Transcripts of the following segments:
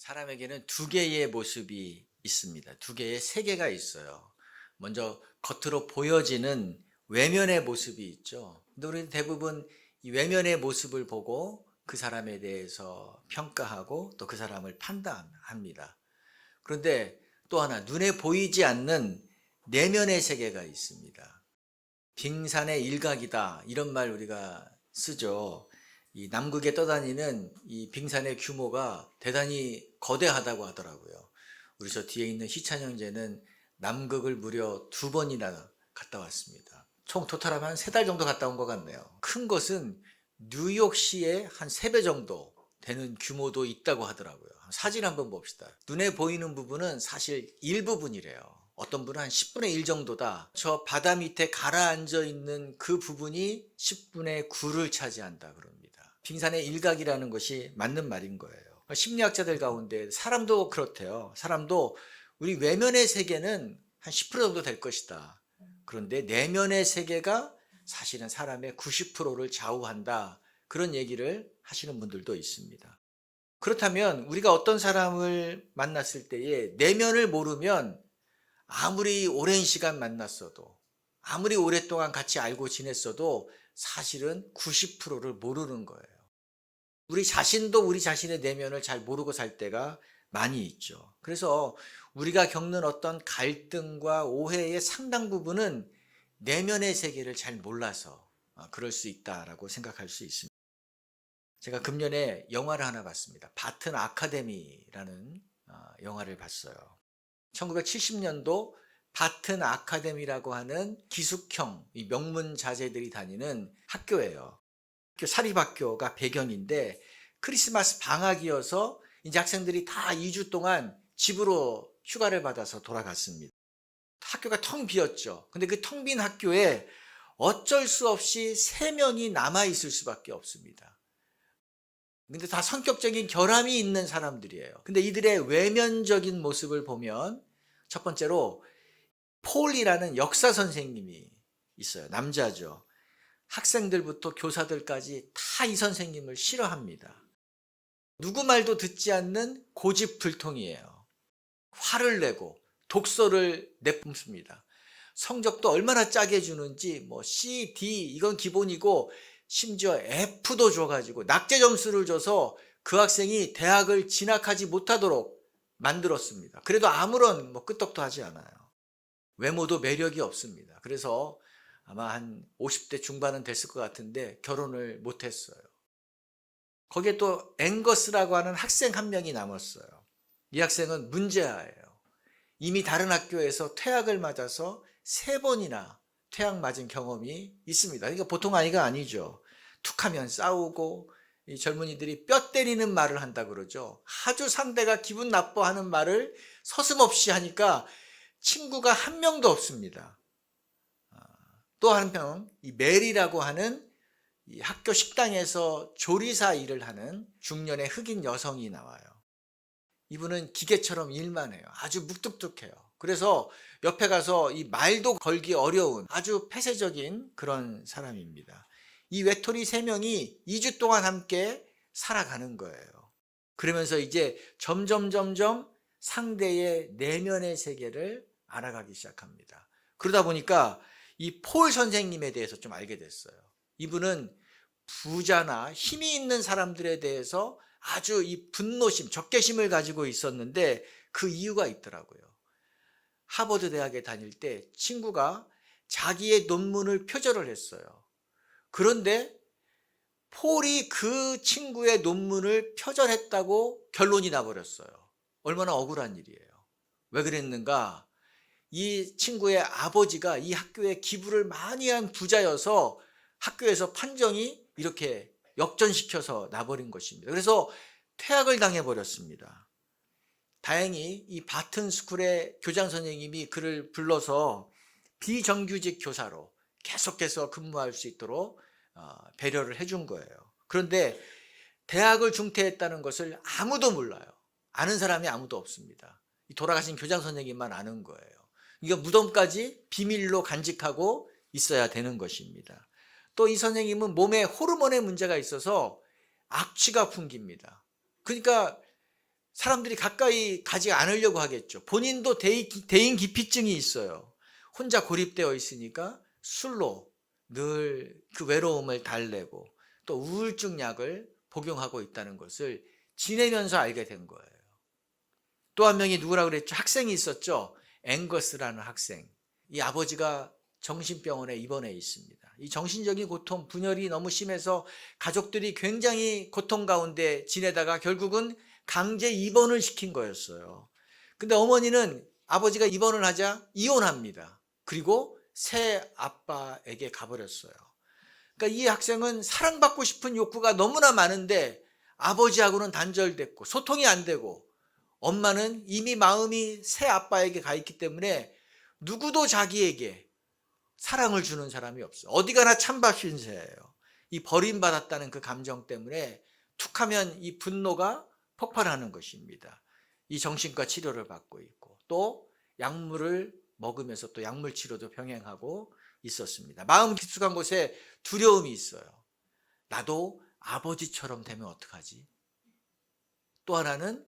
사람에게는 두 개의 모습이 있습니다. 두 개의 세계가 있어요. 먼저 겉으로 보여지는 외면의 모습이 있죠. 근데 우리는 대부분 이 외면의 모습을 보고 그 사람에 대해서 평가하고 또 그 사람을 판단합니다. 그런데 또 하나 눈에 보이지 않는 내면의 세계가 있습니다. 빙산의 일각이다 이런 말 우리가 쓰죠. 이 남극에 떠다니는 이 빙산의 규모가 대단히 거대하다고 하더라고요. 우리 저 뒤에 있는 희찬 형제는 남극을 무려 2번이나 갔다 왔습니다. 총 토탈하면 한 3달 정도 갔다 온 것 같네요. 큰 것은 뉴욕시의 한 3배 정도 되는 규모도 있다고 하더라고요. 사진 한번 봅시다. 눈에 보이는 부분은 사실 일부분이래요. 어떤 분은 한 10분의 1 정도다. 저 바다 밑에 가라앉아 있는 그 부분이 10분의 9를 차지한다 그럽니다. 빙산의 일각이라는 것이 맞는 말인 거예요. 심리학자들 가운데 사람도 그렇대요. 사람도 우리 외면의 세계는 한 10% 정도 될 것이다. 그런데 내면의 세계가 사실은 사람의 90%를 좌우한다. 그런 얘기를 하시는 분들도 있습니다. 그렇다면 우리가 어떤 사람을 만났을 때에 내면을 모르면 아무리 오랜 시간 만났어도 아무리 오랫동안 같이 알고 지냈어도 사실은 90%를 모르는 거예요. 우리 자신도 우리 자신의 내면을 잘 모르고 살 때가 많이 있죠. 그래서 우리가 겪는 어떤 갈등과 오해의 상당 부분은 내면의 세계를 잘 몰라서 그럴 수 있다라고 생각할 수 있습니다. 제가 금년에 영화를 하나 봤습니다. 바튼 아카데미라는 영화를 봤어요. 1970년도 바튼 아카데미라고 하는 기숙형 명문 자제들이 다니는 학교예요. 사립학교가 배경인데 크리스마스 방학이어서 이제 학생들이 다 2주 동안 집으로 휴가를 받아서 돌아갔습니다. 학교가 텅 비었죠. 근데 그 텅 빈 학교에 어쩔 수 없이 3명이 남아 있을 수밖에 없습니다. 근데 다 성격적인 결함이 있는 사람들이에요. 근데 이들의 외면적인 모습을 보면 첫 번째로 폴이라는 역사 선생님이 있어요. 남자죠. 학생들부터 교사들까지 다 이 선생님을 싫어합니다. 누구 말도 듣지 않는 고집불통이에요. 화를 내고 독서를 내뿜습니다. 성적도 얼마나 짜게 주는지 뭐 C, D 이건 기본이고 심지어 F도 줘가지고 낙제 점수를 줘서 그 학생이 대학을 진학하지 못하도록 만들었습니다. 그래도 아무런 끄떡도 하지 않아요. 외모도 매력이 없습니다. 그래서 아마 한 50대 중반은 됐을 것 같은데 결혼을 못했어요. 거기에 또 앵거스라고 하는 학생 한 명이 남았어요. 이 학생은 문제아예요. 이미 다른 학교에서 퇴학을 맞아서 3번이나 퇴학 맞은 경험이 있습니다. 그러니까 보통 아이가 아니죠. 툭하면 싸우고 이 젊은이들이 뼈 때리는 말을 한다 그러죠. 아주 상대가 기분 나빠하는 말을 서슴없이 하니까 친구가 한 명도 없습니다. 또 한 명, 이 메리라고 하는 이 학교 식당에서 조리사 일을 하는 중년의 흑인 여성이 나와요. 이분은 기계처럼 일만 해요. 아주 묵뚝뚝해요. 그래서 옆에 가서 이 말도 걸기 어려운 아주 폐쇄적인 그런 사람입니다. 이 외톨이 3명이 2주 동안 함께 살아가는 거예요. 그러면서 이제 점점 상대의 내면의 세계를 알아가기 시작합니다. 그러다 보니까 이 폴 선생님에 대해서 좀 알게 됐어요. 이분은 부자나 힘이 있는 사람들에 대해서 아주 이 분노심, 적개심을 가지고 있었는데 그 이유가 있더라고요. 하버드 대학에 다닐 때 친구가 자기의 논문을 표절을 했어요. 그런데 폴이 그 친구의 논문을 표절했다고 결론이 나버렸어요. 얼마나 억울한 일이에요. 왜 그랬는가? 이 친구의 아버지가 이 학교에 기부를 많이 한 부자여서 학교에서 판정이 이렇게 역전시켜서 나버린 것입니다. 그래서 퇴학을 당해버렸습니다. 다행히 이 바튼 스쿨의 교장 선생님이 그를 불러서 비정규직 교사로 계속해서 근무할 수 있도록 배려를 해준 거예요. 그런데 대학을 중퇴했다는 것을 아무도 몰라요. 아는 사람이 아무도 없습니다. 돌아가신 교장 선생님만 아는 거예요. 이거 무덤까지 비밀로 간직하고 있어야 되는 것입니다. 또 이 선생님은 몸에 호르몬의 문제가 있어서 악취가 풍깁니다. 그러니까 사람들이 가까이 가지 않으려고 하겠죠. 본인도 대인 기피증이 있어요. 혼자 고립되어 있으니까 술로 늘 그 외로움을 달래고 또 우울증 약을 복용하고 있다는 것을 지내면서 알게 된 거예요. 또 한 명이 누구라고 그랬죠? 학생이 있었죠. 앵거스라는 학생. 이 아버지가 정신병원에 입원해 있습니다. 이 정신적인 고통, 분열이 너무 심해서 가족들이 굉장히 고통 가운데 지내다가 결국은 강제 입원을 시킨 거였어요. 근데 어머니는 아버지가 입원을 하자 이혼합니다. 그리고 새 아빠에게 가버렸어요. 그러니까 이 학생은 사랑받고 싶은 욕구가 너무나 많은데 아버지하고는 단절됐고 소통이 안 되고 엄마는 이미 마음이 새 아빠에게 가 있기 때문에 누구도 자기에게 사랑을 주는 사람이 없어요. 어디 가나 찬밥 신세예요. 이 버림받았다는 그 감정 때문에 툭하면 이 분노가 폭발하는 것입니다. 이 정신과 치료를 받고 있고 또 약물을 먹으면서 또 약물 치료도 병행하고 있었습니다. 마음 깊숙한 곳에 두려움이 있어요. 나도 아버지처럼 되면 어떡하지? 또 하나는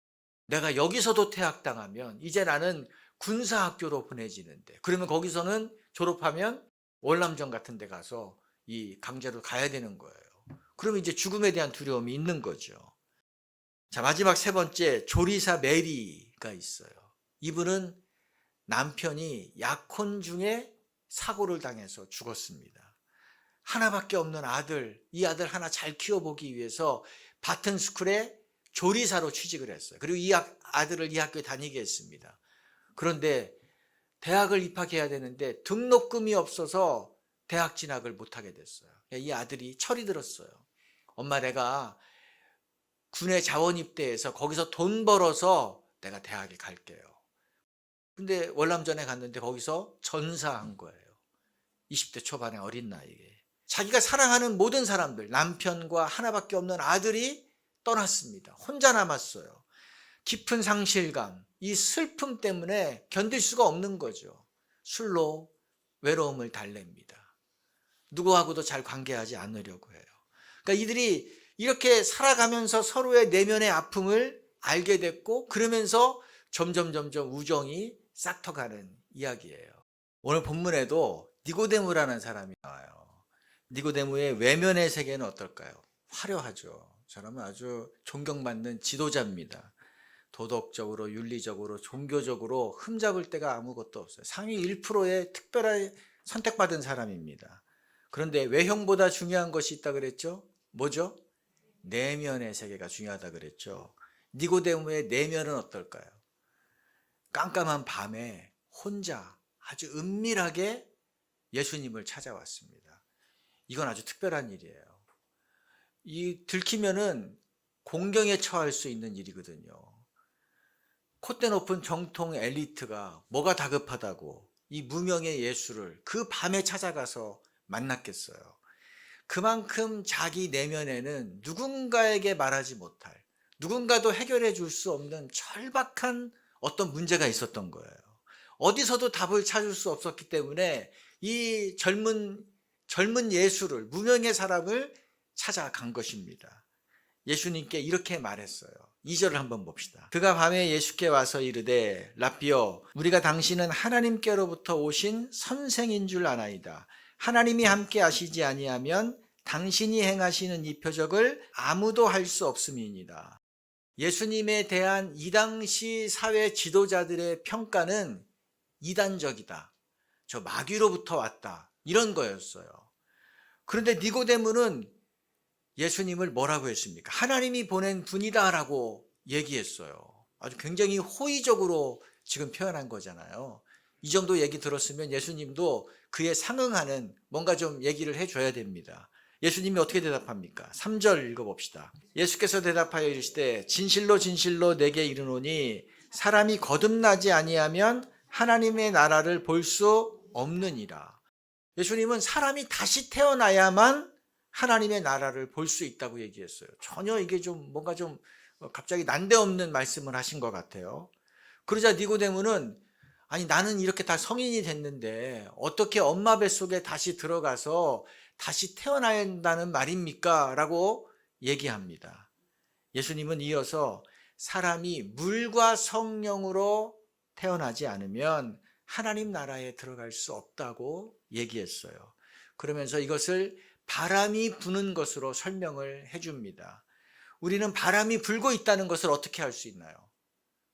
내가 여기서도 퇴학당하면 이제 나는 군사학교로 보내지는데 그러면 거기서는 졸업하면 월남전 같은 데 가서 이 강제로 가야 되는 거예요. 그러면 이제 죽음에 대한 두려움이 있는 거죠. 자, 마지막 세 번째, 조리사 메리가 있어요. 이분은 남편이 약혼 중에 사고를 당해서 죽었습니다. 하나밖에 없는 아들, 이 아들 하나 잘 키워보기 위해서 바튼스쿨에 조리사로 취직을 했어요. 그리고 이 아들을 이 학교에 다니게 했습니다. 그런데 대학을 입학해야 되는데 등록금이 없어서 대학 진학을 못하게 됐어요. 이 아들이 철이 들었어요. 엄마, 내가 군에 자원 입대해서 거기서 돈 벌어서 내가 대학에 갈게요. 근데 월남전에 갔는데 거기서 전사한 거예요. 20대 초반의 어린 나이에. 자기가 사랑하는 모든 사람들, 남편과 하나밖에 없는 아들이 떠났습니다. 혼자 남았어요. 깊은 상실감, 이 슬픔 때문에 견딜 수가 없는 거죠. 술로 외로움을 달랩니다. 누구하고도 잘 관계하지 않으려고 해요. 그러니까 이들이 이렇게 살아가면서 서로의 내면의 아픔을 알게 됐고 그러면서 점점 우정이 싹터가는 이야기예요. 오늘 본문에도 니고데모라는 사람이 나와요. 니고데모의 외면의 세계는 어떨까요? 화려하죠. 사람은 아주 존경받는 지도자입니다. 도덕적으로, 윤리적으로, 종교적으로 흠잡을 데가 아무것도 없어요. 상위 1%의 특별하게 선택받은 사람입니다. 그런데 외형보다 중요한 것이 있다 그랬죠? 뭐죠? 내면의 세계가 중요하다 그랬죠. 니고데모의 내면은 어떨까요? 깜깜한 밤에 혼자 아주 은밀하게 예수님을 찾아왔습니다. 이건 아주 특별한 일이에요. 이 들키면은 공경에 처할 수 있는 일이거든요. 콧대 높은 정통 엘리트가 뭐가 다급하다고 이 무명의 예수를 그 밤에 찾아가서 만났겠어요. 그만큼 자기 내면에는 누군가에게 말하지 못할, 누군가도 해결해 줄 수 없는 절박한 어떤 문제가 있었던 거예요. 어디서도 답을 찾을 수 없었기 때문에 이 젊은 예수를, 무명의 사람을 찾아간 것입니다. 예수님께 이렇게 말했어요. 2절을 한번 봅시다. 그가 밤에 예수께 와서 이르되 라삐여, 우리가 당신은 하나님께로부터 오신 선생인 줄 아나이다. 하나님이 함께 하시지 아니하면 당신이 행하시는 이 표적을 아무도 할 수 없음이니이다. 예수님에 대한 이 당시 사회 지도자들의 평가는 이단적이다. 저 마귀로부터 왔다. 이런 거였어요. 그런데 니고데모는 예수님을 뭐라고 했습니까? 하나님이 보낸 분이다라고 얘기했어요. 아주 굉장히 호의적으로 지금 표현한 거잖아요. 이 정도 얘기 들었으면 예수님도 그에 상응하는 뭔가 좀 얘기를 해줘야 됩니다. 예수님이 어떻게 대답합니까? 3절 읽어봅시다. 예수께서 대답하여 이르시되 진실로 진실로 내게 이르노니 사람이 거듭나지 아니하면 하나님의 나라를 볼 수 없느니라. 예수님은 사람이 다시 태어나야만 하나님의 나라를 볼 수 있다고 얘기했어요. 전혀 이게 좀 뭔가 좀 갑자기 난데없는 말씀을 하신 것 같아요. 그러자 니고데모는 아니 나는 이렇게 다 성인이 됐는데 어떻게 엄마 뱃속에 다시 들어가서 다시 태어나야 한다는 말입니까? 라고 얘기합니다. 예수님은 이어서 사람이 물과 성령으로 태어나지 않으면 하나님 나라에 들어갈 수 없다고 얘기했어요. 그러면서 이것을 바람이 부는 것으로 설명을 해줍니다. 우리는 바람이 불고 있다는 것을 어떻게 알 수 있나요?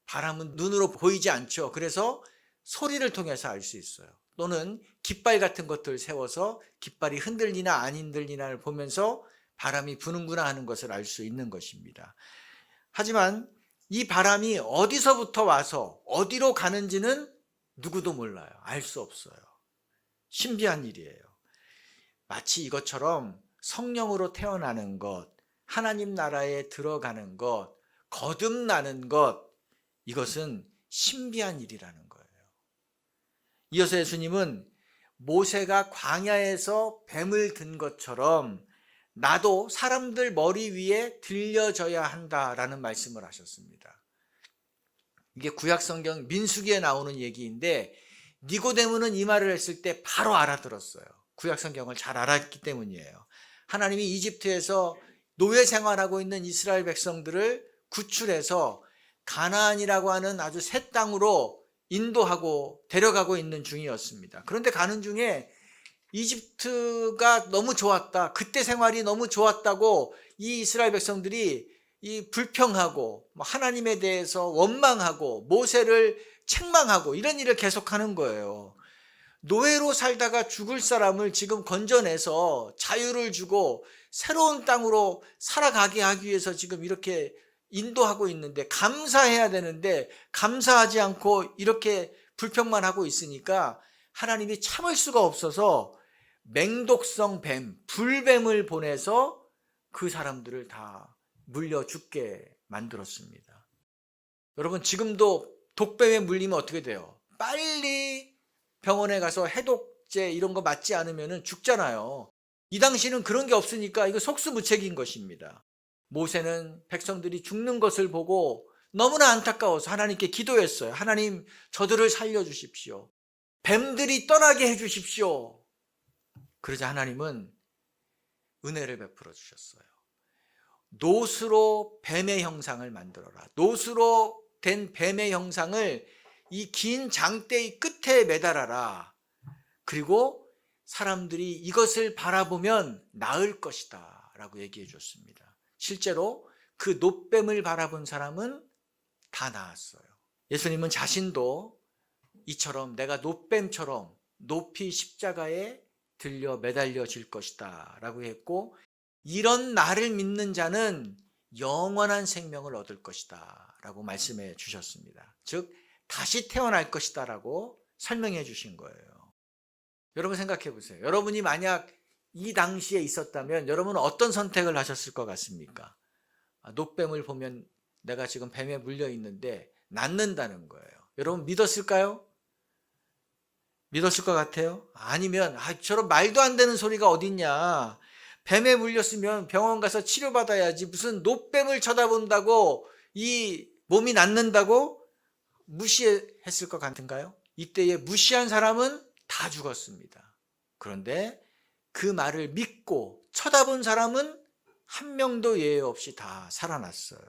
바람은 눈으로 보이지 않죠. 그래서 소리를 통해서 알 수 있어요. 또는 깃발 같은 것들을 세워서 깃발이 흔들리나 안 흔들리나를 보면서 바람이 부는구나 하는 것을 알 수 있는 것입니다. 하지만 이 바람이 어디서부터 와서 어디로 가는지는 누구도 몰라요. 알 수 없어요. 신비한 일이에요. 마치 이것처럼 성령으로 태어나는 것, 하나님 나라에 들어가는 것, 거듭나는 것, 이것은 신비한 일이라는 거예요. 이어서 예수님은 모세가 광야에서 뱀을 든 것처럼 나도 사람들 머리 위에 들려져야 한다라는 말씀을 하셨습니다. 이게 구약성경 민수기에 나오는 얘기인데 니고데모는 이 말을 했을 때 바로 알아들었어요. 구약성경을 잘 알았기 때문이에요. 하나님이 이집트에서 노예 생활하고 있는 이스라엘 백성들을 구출해서 가나안이라고 하는 아주 새 땅으로 인도하고 데려가고 있는 중이었습니다. 그런데 가는 중에 이집트가 너무 좋았다. 그때 생활이 너무 좋았다고 이 이스라엘 백성들이 이 불평하고 하나님에 대해서 원망하고 모세를 책망하고 이런 일을 계속하는 거예요. 노예로 살다가 죽을 사람을 지금 건져내서 자유를 주고 새로운 땅으로 살아가게 하기 위해서 지금 이렇게 인도하고 있는데 감사해야 되는데 감사하지 않고 이렇게 불평만 하고 있으니까 하나님이 참을 수가 없어서 맹독성 뱀, 불뱀을 보내서 그 사람들을 다 물려 죽게 만들었습니다. 여러분 지금도 독뱀에 물리면 어떻게 돼요? 빨리 병원에 가서 해독제 이런 거 맞지 않으면 죽잖아요. 이 당시는 그런 게 없으니까 이거 속수무책인 것입니다. 모세는 백성들이 죽는 것을 보고 너무나 안타까워서 하나님께 기도했어요. 하나님 저들을 살려주십시오. 뱀들이 떠나게 해주십시오. 그러자 하나님은 은혜를 베풀어 주셨어요. 노수로 뱀의 형상을 만들어라. 노수로 된 뱀의 형상을 이 긴 장대의 끝에 매달아라. 그리고 사람들이 이것을 바라보면 나을 것이다 라고 얘기해 줬습니다. 실제로 그 노뱀을 바라본 사람은 다 나았어요. 예수님은 자신도 이처럼 내가 노뱀처럼 높이 십자가에 들려 매달려질 것이다 라고 했고 이런 나를 믿는 자는 영원한 생명을 얻을 것이다 라고 말씀해 주셨습니다. 즉 다시 태어날 것이다 라고 설명해 주신 거예요. 여러분 생각해 보세요. 여러분이 만약 이 당시에 있었다면 여러분은 어떤 선택을 하셨을 것 같습니까? 노뱀을 보면 내가 지금 뱀에 물려 있는데 낫는다는 거예요. 여러분 믿었을까요? 믿었을 것 같아요? 아니면 저런 말도 안 되는 소리가 어딨냐. 뱀에 물렸으면 병원 가서 치료받아야지 무슨 노뱀을 쳐다본다고 이 몸이 낫는다고 무시했을 것 같은가요? 이때에 무시한 사람은 다 죽었습니다. 그런데 그 말을 믿고 쳐다본 사람은 한 명도 예외 없이 다 살아났어요.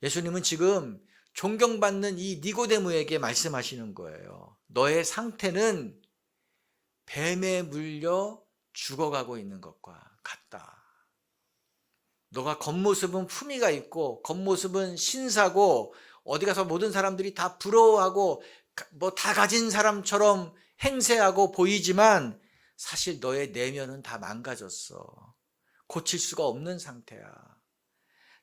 예수님은 지금 존경받는 이 니고데모에게 말씀하시는 거예요. 너의 상태는 뱀에 물려 죽어가고 있는 것과 같다. 너가 겉모습은 품위가 있고 겉모습은 신사고 어디 가서 모든 사람들이 다 부러워하고 뭐 다 가진 사람처럼 행세하고 보이지만 사실 너의 내면은 다 망가졌어. 고칠 수가 없는 상태야.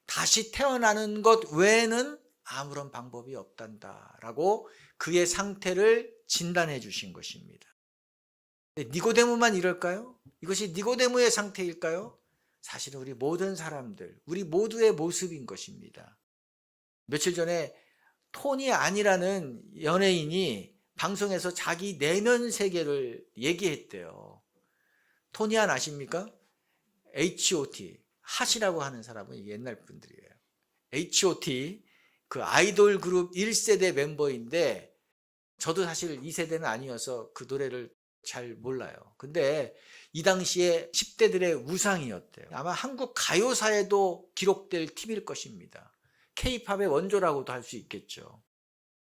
다시 태어나는 것 외에는 아무런 방법이 없단다라고 그의 상태를 진단해 주신 것입니다. 니고데모만 이럴까요? 이것이 니고데모의 상태일까요? 사실은 우리 모든 사람들, 우리 모두의 모습인 것입니다. 며칠 전에 토니 안이라는 연예인이 방송에서 자기 내면 세계를 얘기했대요. 토니 안 아십니까? H.O.T. 핫이라고 하는 사람은 옛날 분들이에요. H.O.T. 그 아이돌 그룹 1세대 멤버인데 저도 사실 2세대는 아니어서 그 노래를 잘 몰라요. 근데 이 당시에 10대들의 우상이었대요. 아마 한국 가요사에도 기록될 팀일 것입니다. K-팝의 원조라고도 할 수 있겠죠.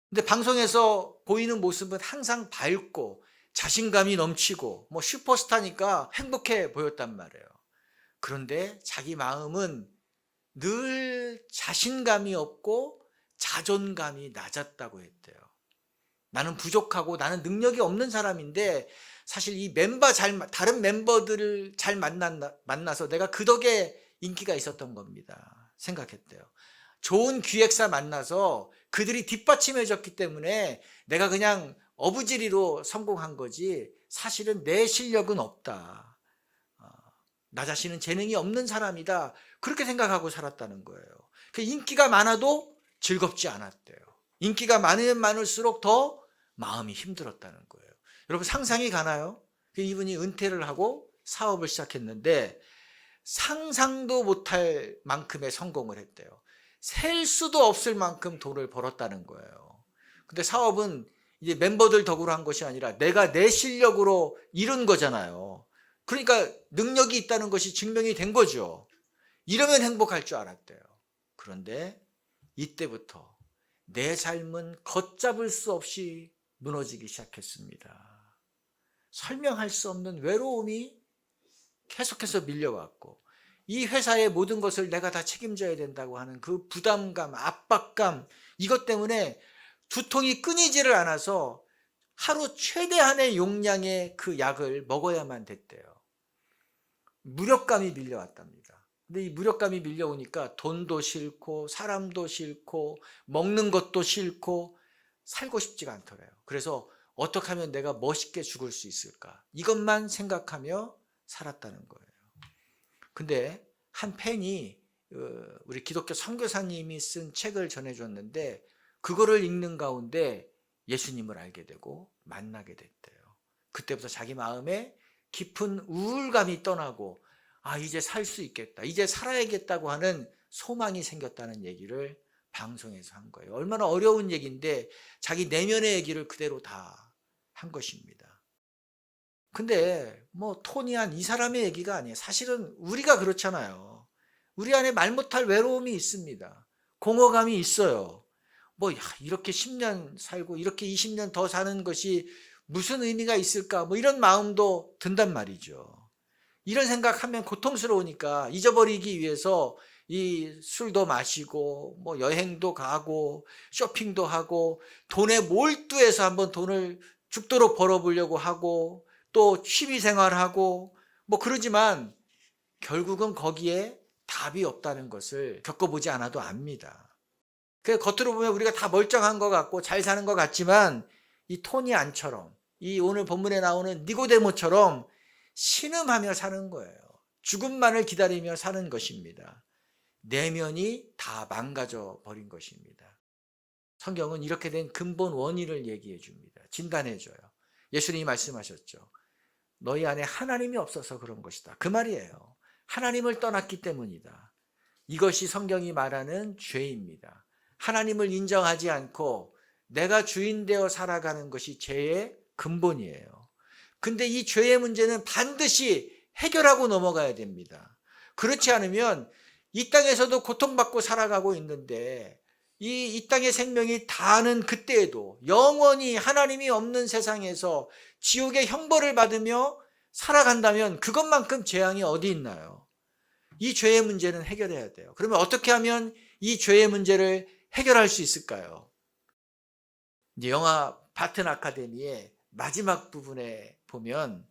근데 방송에서 보이는 모습은 항상 밝고 자신감이 넘치고 뭐 슈퍼스타니까 행복해 보였단 말이에요. 그런데 자기 마음은 늘 자신감이 없고 자존감이 낮았다고 했대요. 나는 부족하고 나는 능력이 없는 사람인데 사실 이 다른 멤버들을 잘 만나서 내가 그 덕에 인기가 있었던 겁니다. 생각했대요. 좋은 기획사 만나서 그들이 뒷받침해 줬기 때문에 내가 그냥 어부지리로 성공한 거지 사실은 내 실력은 없다. 나 자신은 재능이 없는 사람이다. 그렇게 생각하고 살았다는 거예요. 인기가 많아도 즐겁지 않았대요. 인기가 많으면 많을수록 더 마음이 힘들었다는 거예요. 여러분 상상이 가나요? 이분이 은퇴를 하고 사업을 시작했는데 상상도 못할 만큼의 성공을 했대요. 셀 수도 없을 만큼 돈을 벌었다는 거예요. 근데 사업은 이제 멤버들 덕으로 한 것이 아니라 내가 내 실력으로 이룬 거잖아요. 그러니까 능력이 있다는 것이 증명이 된 거죠. 이러면 행복할 줄 알았대요. 그런데 이때부터 내 삶은 걷잡을 수 없이 무너지기 시작했습니다. 설명할 수 없는 외로움이 계속해서 밀려왔고 이 회사의 모든 것을 내가 다 책임져야 된다고 하는 그 부담감, 압박감 이것 때문에 두통이 끊이지를 않아서 하루 최대한의 용량의 그 약을 먹어야만 됐대요. 무력감이 밀려왔답니다. 근데 이 무력감이 밀려오니까 돈도 싫고 사람도 싫고 먹는 것도 싫고 살고 싶지가 않더래요. 그래서 어떻게 하면 내가 멋있게 죽을 수 있을까? 이것만 생각하며 살았다는 거예요. 근데 한 팬이 우리 기독교 선교사님이 쓴 책을 전해줬는데 그거를 읽는 가운데 예수님을 알게 되고 만나게 됐대요. 그때부터 자기 마음에 깊은 우울감이 떠나고 이제 살 수 있겠다. 이제 살아야겠다고 하는 소망이 생겼다는 얘기를 방송에서 한 거예요. 얼마나 어려운 얘기인데 자기 내면의 얘기를 그대로 다 한 것입니다. 근데 뭐 토니한 이 사람의 얘기가 아니에요. 사실은 우리가 그렇잖아요. 우리 안에 말 못할 외로움이 있습니다. 공허감이 있어요. 이렇게 10년 살고 이렇게 20년 더 사는 것이 무슨 의미가 있을까? 이런 마음도 든단 말이죠. 이런 생각하면 고통스러우니까 잊어버리기 위해서 이 술도 마시고 여행도 가고 쇼핑도 하고 돈에 몰두해서 한번 돈을 죽도록 벌어보려고 하고 또 취미생활하고 그러지만 결국은 거기에 답이 없다는 것을 겪어보지 않아도 압니다. 그 겉으로 보면 우리가 다 멀쩡한 것 같고 잘 사는 것 같지만 이 토니 안처럼 이 오늘 본문에 나오는 니고데모처럼 신음하며 사는 거예요. 죽음만을 기다리며 사는 것입니다. 내면이 다 망가져 버린 것입니다. 성경은 이렇게 된 근본 원인을 얘기해 줍니다. 진단해 줘요. 예수님이 말씀하셨죠. 너희 안에 하나님이 없어서 그런 것이다. 그 말이에요. 하나님을 떠났기 때문이다. 이것이 성경이 말하는 죄입니다. 하나님을 인정하지 않고 내가 주인 되어 살아가는 것이 죄의 근본이에요. 근데 이 죄의 문제는 반드시 해결하고 넘어가야 됩니다. 그렇지 않으면 이 땅에서도 고통받고 살아가고 있는데 이 땅의 생명이 다하는 그때에도 영원히 하나님이 없는 세상에서 지옥의 형벌을 받으며 살아간다면 그것만큼 재앙이 어디 있나요? 이 죄의 문제는 해결해야 돼요. 그러면 어떻게 하면 이 죄의 문제를 해결할 수 있을까요? 이제 영화 바튼 아카데미의 마지막 부분에 보면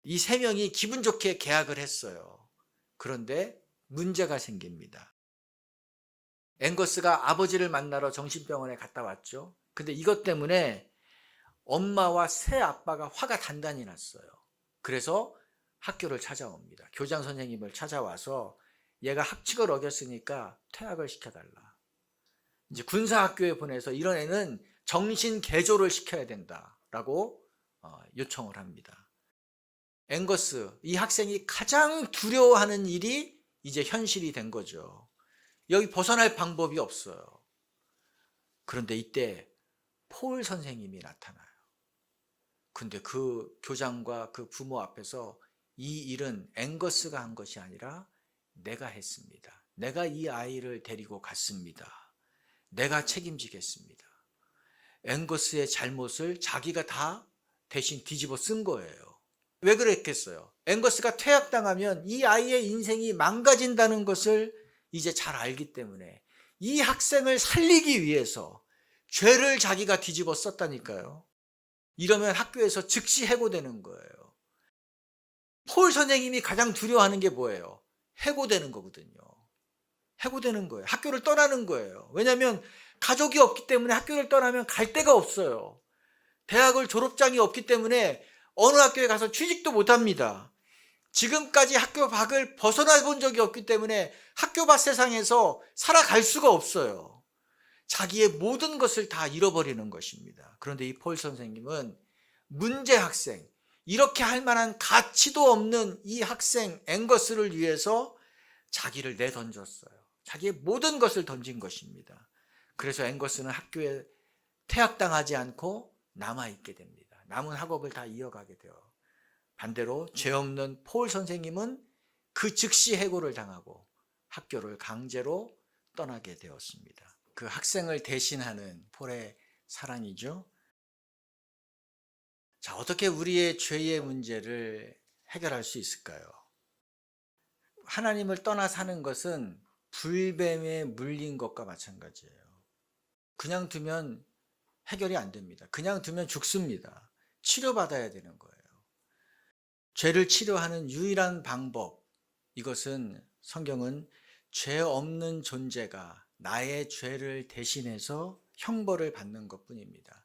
이 세 명이 기분 좋게 계약을 했어요. 그런데 문제가 생깁니다. 앵거스가 아버지를 만나러 정신병원에 갔다 왔죠. 근데 이것 때문에 엄마와 새 아빠가 화가 단단히 났어요. 그래서 학교를 찾아옵니다. 교장 선생님을 찾아와서 얘가 학칙을 어겼으니까 퇴학을 시켜달라. 이제 군사학교에 보내서 이런 애는 정신 개조를 시켜야 된다라고 요청을 합니다. 앵거스, 이 학생이 가장 두려워하는 일이 이제 현실이 된 거죠. 여기 벗어날 방법이 없어요. 그런데 이때 폴 선생님이 나타나요. 근데 그 교장과 그 부모 앞에서 이 일은 앵거스가 한 것이 아니라 내가 했습니다. 내가 이 아이를 데리고 갔습니다. 내가 책임지겠습니다. 앵거스의 잘못을 자기가 다 대신 뒤집어 쓴 거예요. 왜 그랬겠어요? 앵거스가 퇴학당하면 이 아이의 인생이 망가진다는 것을 이제 잘 알기 때문에 이 학생을 살리기 위해서 죄를 자기가 뒤집어 썼다니까요. 이러면 학교에서 즉시 해고되는 거예요. 폴 선생님이 가장 두려워하는 게 뭐예요? 해고되는 거거든요. 해고되는 거예요. 학교를 떠나는 거예요. 왜냐하면 가족이 없기 때문에 학교를 떠나면 갈 데가 없어요. 대학을 졸업장이 없기 때문에 어느 학교에 가서 취직도 못합니다. 지금까지 학교 밖을 벗어나 본 적이 없기 때문에 학교 밖 세상에서 살아갈 수가 없어요. 자기의 모든 것을 다 잃어버리는 것입니다. 그런데 이 폴 선생님은 문제 학생, 이렇게 할 만한 가치도 없는 이 학생 앵거스를 위해서 자기를 내던졌어요. 자기의 모든 것을 던진 것입니다. 그래서 앵거스는 학교에 퇴학당하지 않고 남아있게 됩니다. 남은 학업을 다 이어가게 돼요. 반대로 죄 없는 폴 선생님은 그 즉시 해고를 당하고 학교를 강제로 떠나게 되었습니다. 그 학생을 대신하는 폴의 사랑이죠. 자, 어떻게 우리의 죄의 문제를 해결할 수 있을까요? 하나님을 떠나 사는 것은 불뱀에 물린 것과 마찬가지예요. 그냥 두면 해결이 안 됩니다. 그냥 두면 죽습니다. 치료받아야 되는 거예요. 죄를 치료하는 유일한 방법, 이것은 성경은 죄 없는 존재가 나의 죄를 대신해서 형벌을 받는 것뿐입니다.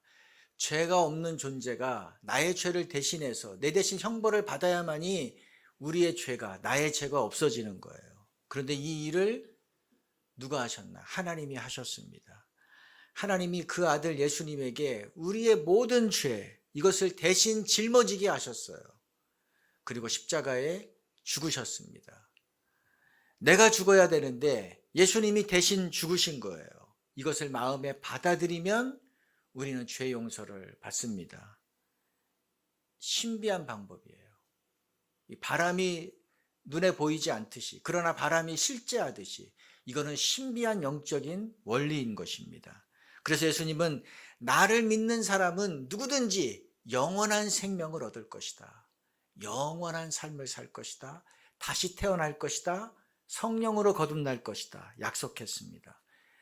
죄가 없는 존재가 나의 죄를 대신해서 내 대신 형벌을 받아야만이 우리의 죄가, 나의 죄가 없어지는 거예요. 그런데 이 일을 누가 하셨나? 하나님이 하셨습니다. 하나님이 그 아들 예수님에게 우리의 모든 죄, 이것을 대신 짊어지게 하셨어요. 그리고 십자가에 죽으셨습니다. 내가 죽어야 되는데 예수님이 대신 죽으신 거예요. 이것을 마음에 받아들이면 우리는 죄 용서를 받습니다. 신비한 방법이에요. 이 바람이 눈에 보이지 않듯이, 그러나 바람이 실제하듯이, 이거는 신비한 영적인 원리인 것입니다. 그래서 예수님은 나를 믿는 사람은 누구든지 영원한 생명을 얻을 것이다. 영원한 삶을 살 것이다. 다시 태어날 것이다. 성령으로 거듭날 것이다. 약속했습니다.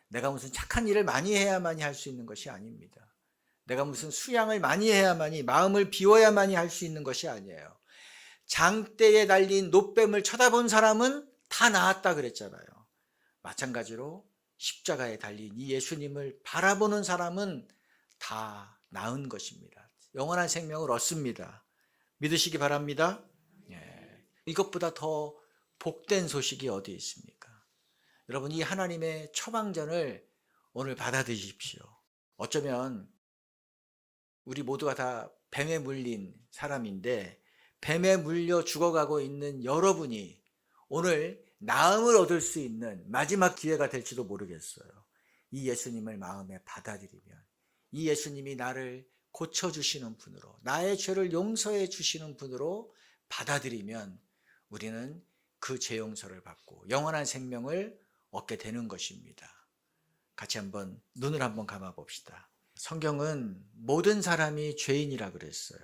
내가 무슨 착한 일을 많이 해야만이 할 수 있는 것이 아닙니다. 내가 무슨 수양을 많이 해야만이, 마음을 비워야만이 할 수 있는 것이 아니에요. 장대에 달린 놋뱀을 쳐다본 사람은 다 나았다 그랬잖아요. 마찬가지로 십자가에 달린 이 예수님을 바라보는 사람은 다 나은 것입니다. 영원한 생명을 얻습니다. 믿으시기 바랍니다. 예. 이것보다 더 복된 소식이 어디 있습니까? 여러분, 이 하나님의 처방전을 오늘 받아들이십시오. 어쩌면 우리 모두가 다 뱀에 물린 사람인데, 뱀에 물려 죽어가고 있는 여러분이 오늘 나음을 얻을 수 있는 마지막 기회가 될지도 모르겠어요. 이 예수님을 마음에 받아들이면, 이 예수님이 나를 고쳐주시는 분으로, 나의 죄를 용서해 주시는 분으로 받아들이면 우리는 그 죄 용서를 받고 영원한 생명을 얻게 되는 것입니다. 같이 한번 눈을 한번 감아 봅시다. 성경은 모든 사람이 죄인이라 그랬어요.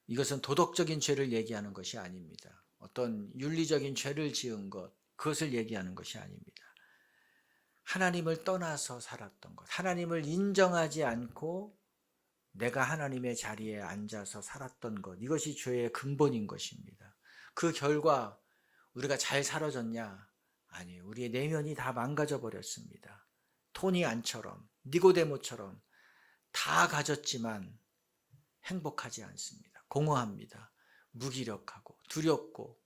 이것은 도덕적인 죄를 얘기하는 것이 아닙니다. 어떤 윤리적인 죄를 지은 것, 그것을 얘기하는 것이 아닙니다. 하나님을 떠나서 살았던 것, 하나님을 인정하지 않고 내가 하나님의 자리에 앉아서 살았던 것, 이것이 죄의 근본인 것입니다. 그 결과 우리가 잘 살아졌냐? 아니에요. 우리의 내면이 다 망가져 버렸습니다. 토니 안처럼, 니고데모처럼 다 가졌지만 행복하지 않습니다. 공허합니다. 무기력하고 두렵고,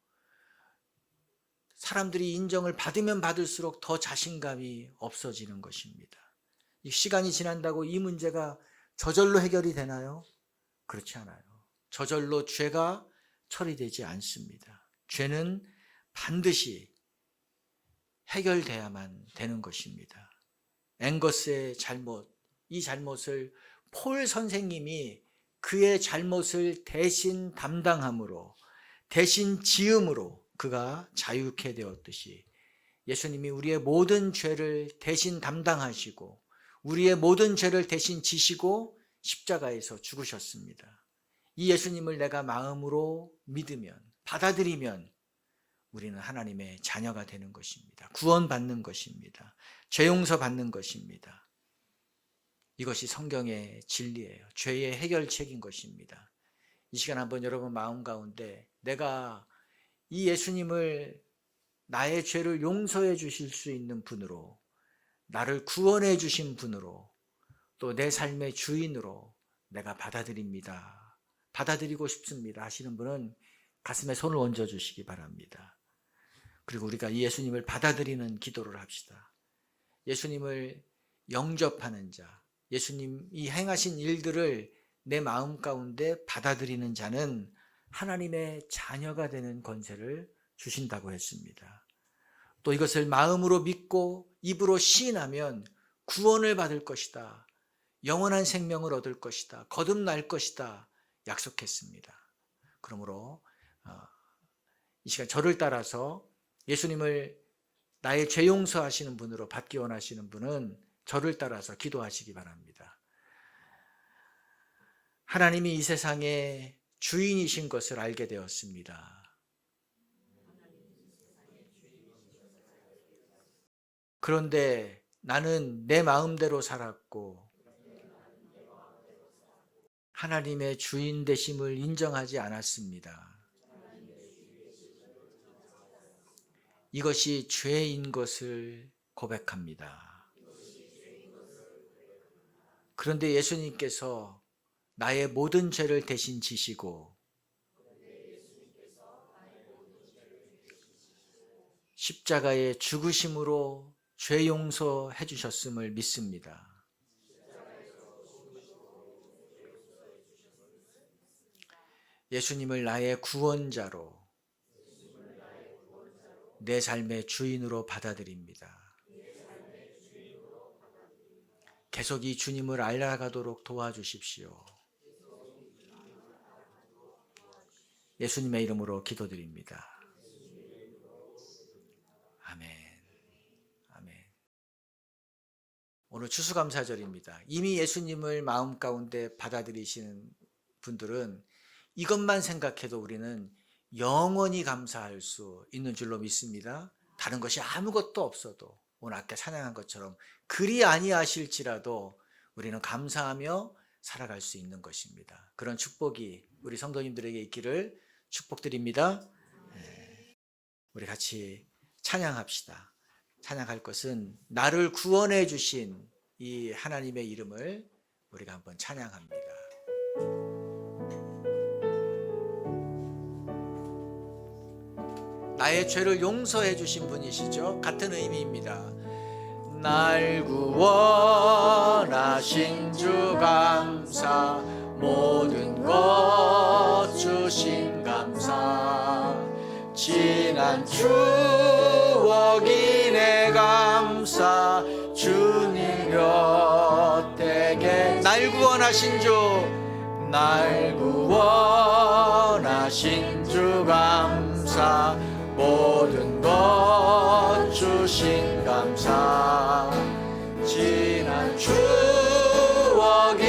사람들이 인정을 받으면 받을수록 더 자신감이 없어지는 것입니다. 이 시간이 지난다고 이 문제가 저절로 해결이 되나요? 그렇지 않아요. 저절로 죄가 처리되지 않습니다. 죄는 반드시 해결돼야만 되는 것입니다. 앵거스의 잘못, 이 잘못을 폴 선생님이 그의 잘못을 대신 담당함으로, 대신 지음으로 그가 자유케 되었듯이 예수님이 우리의 모든 죄를 대신 담당하시고 우리의 모든 죄를 대신 지시고 십자가에서 죽으셨습니다. 이 예수님을 내가 마음으로 믿으면, 받아들이면 우리는 하나님의 자녀가 되는 것입니다. 구원받는 것입니다. 죄 용서 받는 것입니다. 이것이 성경의 진리예요. 죄의 해결책인 것입니다. 이 시간 한번 여러분 마음 가운데 내가 이 예수님을 나의 죄를 용서해 주실 수 있는 분으로, 나를 구원해 주신 분으로, 또 내 삶의 주인으로 내가 받아들입니다, 받아들이고 싶습니다 하시는 분은 가슴에 손을 얹어 주시기 바랍니다. 그리고 우리가 이 예수님을 받아들이는 기도를 합시다. 예수님을 영접하는 자, 예수님이 행하신 일들을 내 마음 가운데 받아들이는 자는 하나님의 자녀가 되는 권세를 주신다고 했습니다. 또 이것을 마음으로 믿고 입으로 시인하면 구원을 받을 것이다, 영원한 생명을 얻을 것이다, 거듭날 것이다 약속했습니다. 그러므로 이 시간 저를 따라서 예수님을 나의 죄 용서하시는 분으로 받기 원하시는 분은 저를 따라서 기도하시기 바랍니다. 하나님이 이 세상의 주인이신 것을 알게 되었습니다. 그런데 나는 내 마음대로 살았고 하나님의 주인 되심을 인정하지 않았습니다. 이것이 죄인 것을 고백합니다. 그런데 예수님께서 나의 모든 죄를 대신 지시고 십자가의 죽으심으로 죄 용서해 주셨음을 믿습니다. 예수님을 나의 구원자로, 내 삶의 주인으로 받아들입니다. 계속 이 주님을 알아가도록 도와주십시오. 예수님의 이름으로 기도드립니다. 아멘. 아멘. 오늘 추수감사절입니다. 이미 예수님을 마음 가운데 받아들이시는 분들은 이것만 생각해도 우리는 영원히 감사할 수 있는 줄로 믿습니다. 다른 것이 아무것도 없어도 오늘 아까 찬양한 것처럼 그리 아니하실지라도 우리는 감사하며 살아갈 수 있는 것입니다. 그런 축복이 우리 성도님들에게 있기를 축복드립니다. 우리 같이 찬양합시다. 찬양할 것은 나를 구원해 주신 이 하나님의 이름을 우리가 한번 찬양합니다. 나의 죄를 용서해 주신 분이시죠. 같은 의미입니다. 날 구원하신 주 감사, 모든 것 주신 감사, 지난 추억이 내 감사, 주님 곁에 날 구원하신 주, 날 구원하신 주 감사, 모든 것 주신 감사, 지난 추억이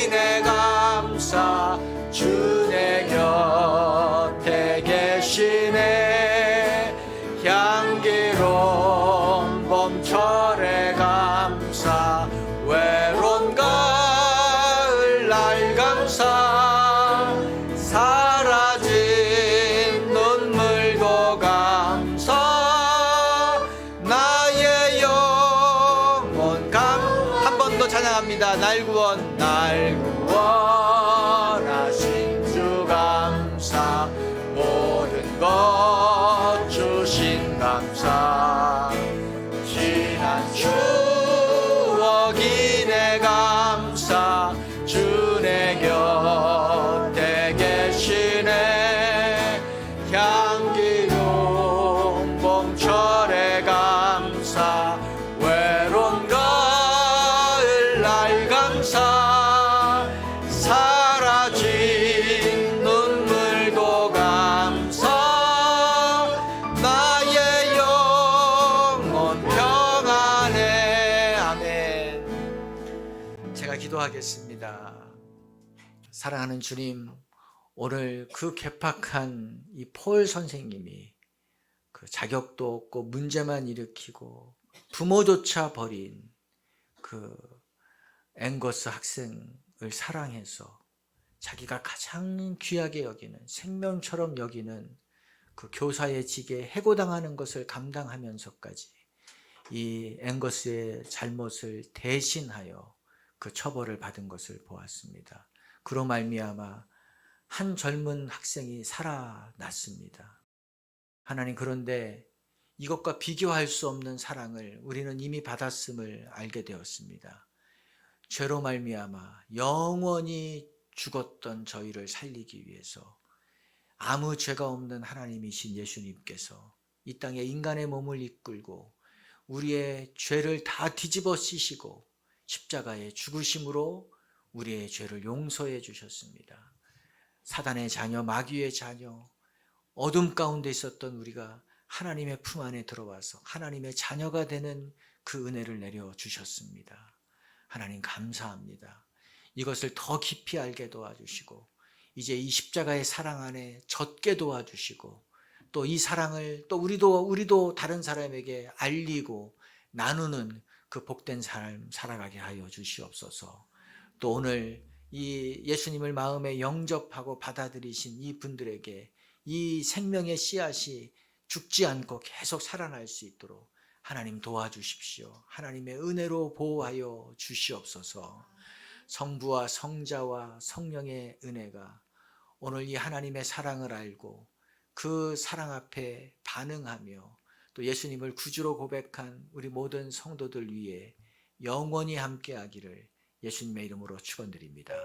내 감사, 주 내 곁에 계시네, 향기로운 봄철의 감사, 외로운 가을 날 감사, 사라진 눈물도 감사, 나의 영혼 한 번 더 찬양합니다. 날 구원하신 주 감사, 모든 것 주신 감사, 지난 추억이 내 감사, 주 내 곁에 계시네, 향기로운 봄철의 감사, 외로운 가을 날 감사, 사라진 눈물도 감사, 나의 영혼 제가 기도하겠습니다. 사랑하는 주님, 오늘 그 괴팍한 이 폴 선생님이 그 자격도 없고 문제만 일으키고 부모조차 버린 그 앵거스 학생을 사랑해서 자기가 가장 귀하게 여기는, 생명처럼 여기는 그 교사의 직에 해고당하는 것을 감당하면서까지 이 앵거스의 잘못을 대신하여 그 처벌을 받은 것을 보았습니다. 그로 말미암아 한 젊은 학생이 살아났습니다. 하나님, 그런데 이것과 비교할 수 없는 사랑을 우리는 이미 받았음을 알게 되었습니다. 죄로 말미암아 영원히 죽었던 저희를 살리기 위해서 아무 죄가 없는 하나님이신 예수님께서 이 땅에 인간의 몸을 이끌고 우리의 죄를 다 뒤집어 씌시고 십자가의 죽으심으로 우리의 죄를 용서해 주셨습니다. 사단의 자녀, 마귀의 자녀, 어둠 가운데 있었던 우리가 하나님의 품 안에 들어와서 하나님의 자녀가 되는 그 은혜를 내려주셨습니다. 하나님 감사합니다. 이것을 더 깊이 알게 도와주시고 이제 이 십자가의 사랑 안에 젖게 도와주시고 또 이 사랑을 또 우리도 다른 사람에게 알리고 나누는 그 복된 삶 살아가게 하여 주시옵소서. 또 오늘 이 예수님을 마음에 영접하고 받아들이신 이 분들에게 이 생명의 씨앗이 죽지 않고 계속 살아날 수 있도록 하나님 도와주십시오. 하나님의 은혜로 보호하여 주시옵소서. 성부와 성자와 성령의 은혜가 오늘 이 하나님의 사랑을 알고 그 사랑 앞에 반응하며 또 예수님을 구주로 고백한 우리 모든 성도들 위해 영원히 함께하기를 예수님의 이름으로 축원드립니다.